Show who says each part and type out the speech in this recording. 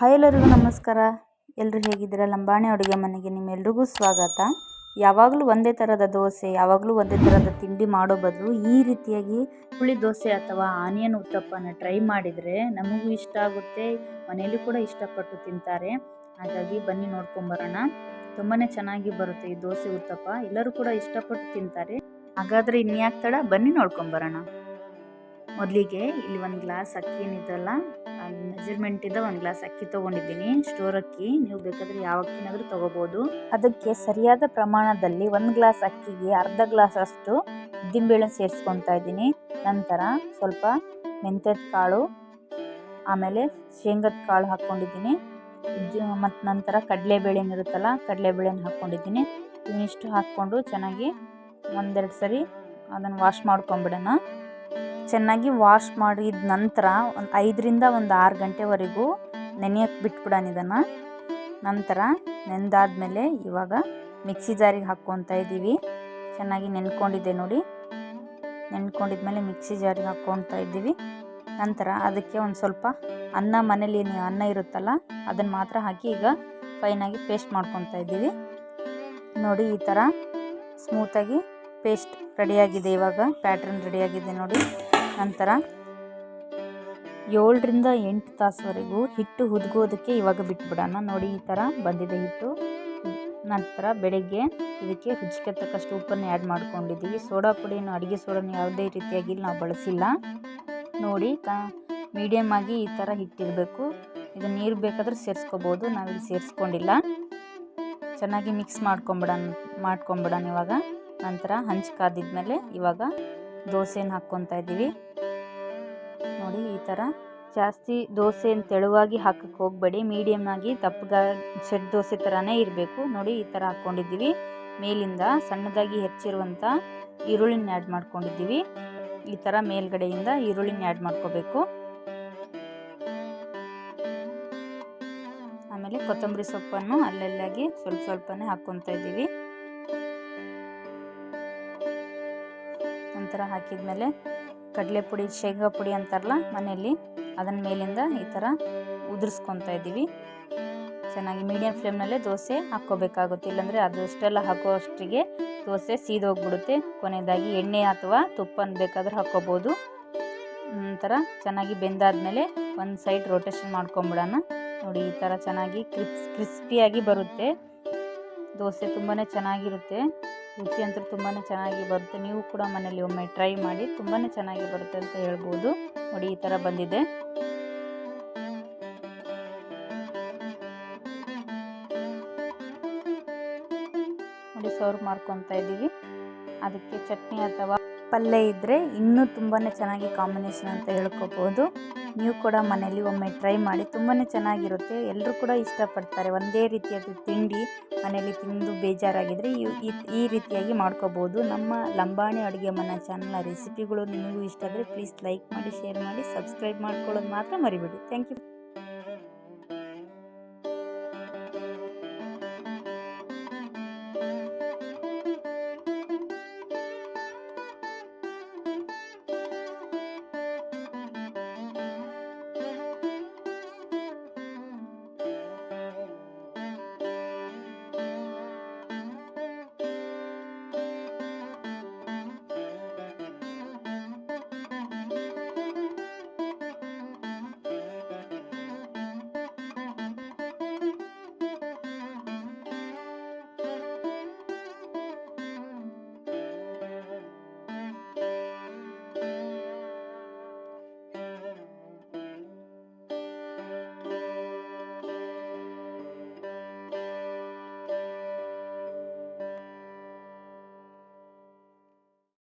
Speaker 1: Hi ಎಲ್ಲರಿಗೂ ನಮಸ್ಕಾರ. ಎಲ್ಲರೂ ಹೇಗಿದ್ದೀರಾ? ಲಂಬಾಣಿ ಅಡುಗೆ ಮನೆಗೆ ನಿಮ್ಮೆಲ್ರಿಗೂ ಸ್ವಾಗತ. ಯಾವಾಗಲೂ ಒಂದೇ ಥರದ ದೋಸೆ, ಯಾವಾಗಲೂ ಒಂದೇ ಥರದ ತಿಂಡಿ ಮಾಡೋ ಬದಲು ಈ ರೀತಿಯಾಗಿ ಹುಳಿ ದೋಸೆ ಅಥವಾ ಆನಿಯನ್ ಉತ್ತಪ್ಪನ ಟ್ರೈ ಮಾಡಿದರೆ ನಮಗೂ ಇಷ್ಟ ಆಗುತ್ತೆ, ಮನೆಯಲ್ಲೂ ಕೂಡ ಇಷ್ಟಪಟ್ಟು ತಿಂತಾರೆ. ಹಾಗಾಗಿ ಬನ್ನಿ ನೋಡ್ಕೊಂಬರೋಣ. ತುಂಬಾ ಚೆನ್ನಾಗಿ ಬರುತ್ತೆ ಈ ದೋಸೆ ಉತ್ತಪ್ಪ, ಎಲ್ಲರೂ ಕೂಡ ಇಷ್ಟಪಟ್ಟು ತಿಂತಾರೆ. ಹಾಗಾದರೆ ಇನ್ಯಾಕೆ ತಡ, ಬನ್ನಿ ನೋಡ್ಕೊಂಬರೋಣ. ಮೊದಲಿಗೆ ಇಲ್ಲಿ ಒಂದು ಗ್ಲಾಸ್ ಅಕ್ಕಿ ಏನಿದೆಯಲ್ಲ, ಮೆಜರ್ಮೆಂಟಿಂದ ಒಂದು ಗ್ಲಾಸ್ ಅಕ್ಕಿ ತೊಗೊಂಡಿದ್ದೀನಿ, ಸ್ಟೋರ್ ಅಕ್ಕಿ. ನೀವು ಬೇಕಾದರೆ ಯಾವ ಅಕ್ಕಿನಾದರೂ ತೊಗೋಬೋದು. ಅದಕ್ಕೆ ಸರಿಯಾದ ಪ್ರಮಾಣದಲ್ಲಿ ಒಂದು ಗ್ಲಾಸ್ ಅಕ್ಕಿಗೆ ಅರ್ಧ ಗ್ಲಾಸ್ ಅಷ್ಟು ಉದ್ದಿನಬೇಳೆ ಸೇರಿಸ್ಕೊತಾ ಇದ್ದೀನಿ. ನಂತರ ಸ್ವಲ್ಪ ಮೆಂತ್ಯದ ಕಾಳು, ಆಮೇಲೆ ಶೇಂಗದ ಕಾಳು ಹಾಕ್ಕೊಂಡಿದ್ದೀನಿ. ಮತ್ತು ನಂತರ ಕಡಲೆಬೇಳೆ ಇರುತ್ತಲ್ಲ, ಕಡಲೆಬೇಳೆನ ಹಾಕ್ಕೊಂಡಿದ್ದೀನಿ. ಇವಿಷ್ಟು ಹಾಕ್ಕೊಂಡು ಚೆನ್ನಾಗಿ ಒಂದೆರಡು ಸರಿ ಅದನ್ನು ವಾಶ್ ಮಾಡ್ಕೊಂಬಿಡೋಣ. ಚೆನ್ನಾಗಿ ವಾಶ್ ಮಾಡಿದ ನಂತರ ಒಂದು 5ರಿಂದ 6 ಗಂಟೆವರೆಗೂ ನೆನೆಯೋಕ್ಕೆ ಬಿಟ್ಬಿಡೋಣ ಇದನ್ನು. ನಂತರ ನೆಂದಾದ್ಮೇಲೆ ಇವಾಗ ಮಿಕ್ಸಿ ಜಾರಿಗೆ ಹಾಕ್ಕೊತಾ ಇದ್ದೀವಿ. ಚೆನ್ನಾಗಿ ನೆನ್ಕೊಂಡಿದ್ದೆ ನೋಡಿ, ನೆನ್ಕೊಂಡಿದ್ಮೇಲೆ ಮಿಕ್ಸಿ ಜಾರಿಗೆ ಹಾಕ್ಕೊತಾ ಇದ್ದೀವಿ. ನಂತರ ಅದಕ್ಕೆ ಒಂದು ಸ್ವಲ್ಪ ಮನೇಲಿ ಅನ್ನ ಇರುತ್ತಲ್ಲ, ಅದನ್ನು ಮಾತ್ರ ಹಾಕಿ ಈಗ ಫೈನಾಗಿ ಪೇಸ್ಟ್ ಮಾಡ್ಕೊತಾ ಇದ್ದೀವಿ. ನೋಡಿ, ಈ ಥರ ಸ್ಮೂತಾಗಿ ಪೇಸ್ಟ್ ರೆಡಿಯಾಗಿದೆ. ಇವಾಗ ಪ್ಯಾಟ್ರನ್ ರೆಡಿಯಾಗಿದೆ ನೋಡಿ. ನಂತರ 7ರಿಂದ 8 ತಾಸುವರೆಗೂ ಹಿಟ್ಟು ಹುದುಗೋದಕ್ಕೆ ಇವಾಗ ಬಿಟ್ಬಿಡೋಣ. ನೋಡಿ, ಈ ಥರ ಬಂದಿದೆ ಹಿಟ್ಟು. ನಂತರ ಬೆಳಗ್ಗೆ ಇದಕ್ಕೆ ರುಚಿಗೆ ತಕ್ಕಷ್ಟು ಉಪ್ಪನ್ನು ಆ್ಯಡ್ ಮಾಡ್ಕೊಂಡಿದ್ದೀವಿ. ಸೋಡಾ ಪುಡಿಯನ್ನು, ಅಡುಗೆ ಸೋಡಾನ ಯಾವುದೇ ರೀತಿಯಾಗಿ ನಾವು ಬಳಸಿಲ್ಲ. ನೋಡಿ, ಮೀಡಿಯಮ್ ಆಗಿ ಈ ಥರ ಹಿಟ್ಟಿರಬೇಕು. ಇದು ನೀರು ಬೇಕಾದರೆ ಸೇರಿಸ್ಕೋಬೋದು, ನಾವಿಲ್ಲಿ ಸೇರಿಸ್ಕೊಂಡಿಲ್ಲ. ಚೆನ್ನಾಗಿ ಮಿಕ್ಸ್ ಮಾಡ್ಕೊಂಬಿಡೋಣ ಇವಾಗ. ನಂತರ ಹಂಚು ಕಾದಿದ್ಮೇಲೆ ಇವಾಗ ದೋಸೆನ ಹಾಕ್ಕೊತಾ ಇದ್ದೀವಿ. ನೋಡಿ, ಈ ಥರ ಜಾಸ್ತಿ ದೋಸೆನ ತೆಳುವಾಗಿ ಹಾಕಕ್ಕೆ ಹೋಗಬೇಡಿ, ಮೀಡಿಯಮ್ ಆಗಿ ದಪ್ಪಗ ಸೆಟ್ ದೋಸೆ ಥರನೇ ಇರಬೇಕು. ನೋಡಿ, ಈ ಥರ ಹಾಕ್ಕೊಂಡಿದ್ದೀವಿ. ಮೇಲಿಂದ ಸಣ್ಣದಾಗಿ ಹೆಚ್ಚಿರುವಂಥ ಈರುಳ್ಳಿನ ಆ್ಯಡ್ ಮಾಡ್ಕೊಂಡಿದ್ದೀವಿ. ಈ ಥರ ಮೇಲ್ಗಡೆಯಿಂದ ಈರುಳ್ಳಿನ ಆ್ಯಡ್ ಮಾಡ್ಕೋಬೇಕು. ಆಮೇಲೆ ಕೊತ್ತಂಬರಿ ಸೊಪ್ಪನ್ನು ಅಲ್ಲೆಲ್ಲಾಗಿ ಸ್ವಲ್ಪನೇ ಹಾಕ್ಕೊತಾ ಇದ್ದೀವಿ. ನಂತರ ಹಾಕಿದ್ಮೇಲೆ ಕಡಲೆ ಪುಡಿ, ಶೇಂಗಾ ಪುಡಿ ಅಂತಾರಲ್ಲ ಮನೆಯಲ್ಲಿ, ಅದನ್ನ ಮೇಲಿಂದ ಈ ಥರ ಉದುರಿಸ್ಕೊತಾ ಇದ್ದೀವಿ. ಚೆನ್ನಾಗಿ ಮೀಡಿಯಮ್ ಫ್ಲೇಮ್ನಲ್ಲೇ ದೋಸೆ ಹಾಕ್ಕೋಬೇಕಾಗುತ್ತೆ, ಇಲ್ಲಾಂದರೆ ಅದು ಅಷ್ಟೆಲ್ಲ ಹಾಕುವಷ್ಟಿಗೆ ದೋಸೆ ಸೀದೋಗ್ಬಿಡುತ್ತೆ. ಕೊನೆಯದಾಗಿ ಎಣ್ಣೆ ಅಥವಾ ತುಪ್ಪನ ಬೇಕಾದ್ರೆ ಹಾಕ್ಕೋಬೋದು. ನಂತರ ಚೆನ್ನಾಗಿ ಬೆಂದಾದ್ಮೇಲೆ ಒಂದು ಸೈಡ್ ರೊಟೇಷನ್ ಮಾಡ್ಕೊಂಬಿಡೋಣ. ನೋಡಿ, ಈ ಥರ ಚೆನ್ನಾಗಿ ಕ್ರಿಸ್ಪಿಯಾಗಿ ಬರುತ್ತೆ ದೋಸೆ. ತುಂಬಾ ಚೆನ್ನಾಗಿರುತ್ತೆ, ರುಚಿ ಅಂತೂ ತುಂಬಾ ಚೆನ್ನಾಗಿ ಬರುತ್ತೆ. ನೀವು ಕೂಡ ಮನೇಲಿ ಒಮ್ಮೆ ಟ್ರೈ ಮಾಡಿ, ತುಂಬಾ ಚೆನ್ನಾಗಿ ಬರುತ್ತೆ ಅಂತ ಹೇಳ್ಬೋದು. ನೋಡಿ, ಈ ಥರ ಬಂದಿದೆ. ನೋಡಿ, ಸರ್ವ್ ಮಾಡ್ಕೊತಾ ಇದ್ದೀವಿ. ಅದಕ್ಕೆ ಚಟ್ನಿ ಅಥವಾ ಪಲ್ಯ ಇದ್ದರೆ ಇನ್ನೂ ತುಂಬಾ ಚೆನ್ನಾಗಿ ಕಾಂಬಿನೇಷನ್ ಅಂತ ಹೇಳ್ಕೊಬೋದು. ನೀವು ಕೂಡ ಮನೇಲಿ ಒಮ್ಮೆ ಟ್ರೈ ಮಾಡಿ, ತುಂಬಾ ಚೆನ್ನಾಗಿರುತ್ತೆ. ಎಲ್ಲರೂ ಕೂಡ ಇಷ್ಟಪಡ್ತಾರೆ. ಒಂದೇ ರೀತಿಯಾದ ತಿಂಡಿ ಮನೇಲಿ ತಿಂದು ಬೇಜಾರಾಗಿದ್ದರೆ ಈ ರೀತಿಯಾಗಿ ಮಾಡ್ಕೋಬೋದು. ನಮ್ಮ ಲಂಬಾಣಿ ಅಡುಗೆ ಮನೆ ಚಾನಲ್ನ ರೆಸಿಪಿಗಳು ನಿಮಗೂ ಇಷ್ಟ ಆದರೆ ಪ್ಲೀಸ್ ಲೈಕ್ ಮಾಡಿ, ಶೇರ್ ಮಾಡಿ, ಸಬ್ಸ್ಕ್ರೈಬ್ ಮಾಡ್ಕೊಳ್ಳೋದು ಮಾತ್ರ ಮರಿಬೇಡಿ. Thank you.